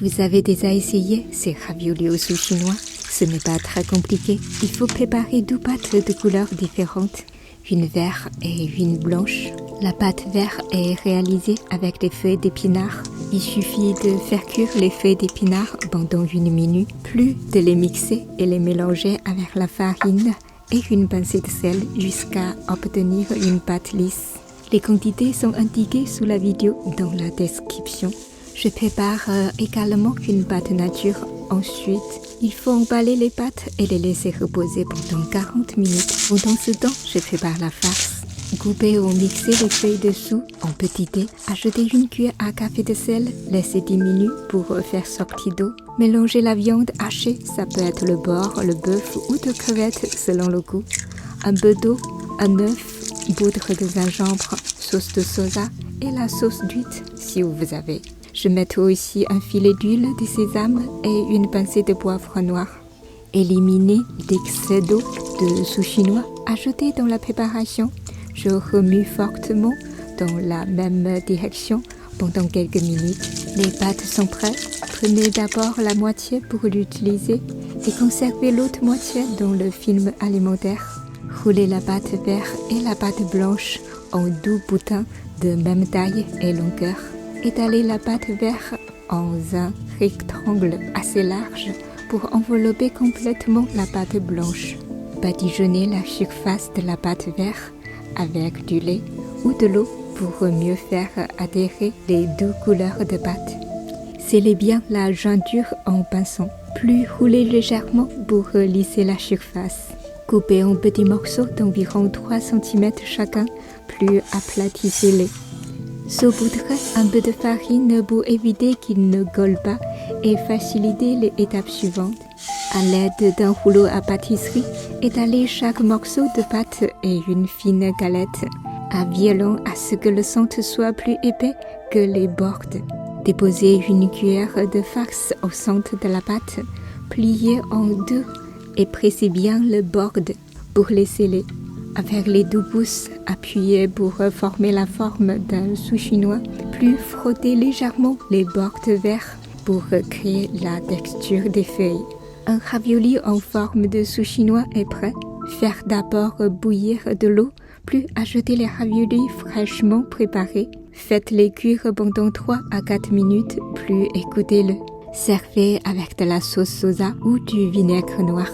Vous avez déjà essayé ces raviolis au sous chinois? Ce n'est pas très compliqué. Il faut préparer 2 pâtes de couleurs différentes, une verte et une blanche. La pâte verte est réalisée avec des feuilles d'épinards. Il suffit de faire cuire les feuilles d'épinards pendant 1 minute, puis de les mixer et les mélanger avec la farine et une pincée de sel jusqu'à obtenir une pâte lisse. Les quantités sont indiquées sous la vidéo dans la description. Je prépare également une pâte nature. Ensuite, il faut emballer les pâtes et les laisser reposer pendant 40 minutes. Pendant ce temps, je prépare la farce. Couper ou mixer les feuilles de chou en petits dés. Ajouter 1 cuillère à café de sel. Laisser 10 minutes pour faire sortir d'eau. Mélanger la viande hachée. Ça peut être le porc, le bœuf ou de crevettes selon le goût. Un peu d'eau, un œuf, poudre de gingembre, sauce de soja et la sauce d'huître si vous avez. Je mettrai aussi un filet d'huile de sésame et une pincée de poivre noir. Éliminer l'excès d'eau de sous chinois ajouté dans la préparation. Je remue fortement dans la même direction pendant quelques minutes. Les pâtes sont prêtes. Prenez d'abord la moitié pour l'utiliser et conservez l'autre moitié dans le film alimentaire. Roulez la pâte verte et la pâte blanche en 2 boutons de même taille et longueur. Étalez la pâte verte en un rectangle assez large pour envelopper complètement la pâte blanche. Badigeonnez la surface de la pâte verte avec du lait ou de l'eau pour mieux faire adhérer les 2 couleurs de pâte. Scellez bien la jointure en pinçant, puis roulez légèrement pour lisser la surface. Coupez en petits morceaux d'environ 3 cm chacun, puis aplatissez-les. Saupoudrez un peu de farine pour éviter qu'il ne colle pas et faciliter les étapes suivantes. À l'aide d'un rouleau à pâtisserie, étalez chaque morceau de pâte et une fine galette, à violon à ce que le centre soit plus épais que les bords. Déposez 1 cuillère de farce au centre de la pâte, pliez en 2 et pressez bien le bord pour les sceller. Avec les 2 pouces, appuyez pour former la forme d'un sous chinois, puis frottez légèrement les bords verts pour créer la texture des feuilles. Un ravioli en forme de sous chinois est prêt. Faire d'abord bouillir de l'eau, puis ajouter les raviolis fraîchement préparés. Faites-les cuire pendant 3 à 4 minutes, puis écoutez-le. Servez avec de la sauce soja ou du vinaigre noir.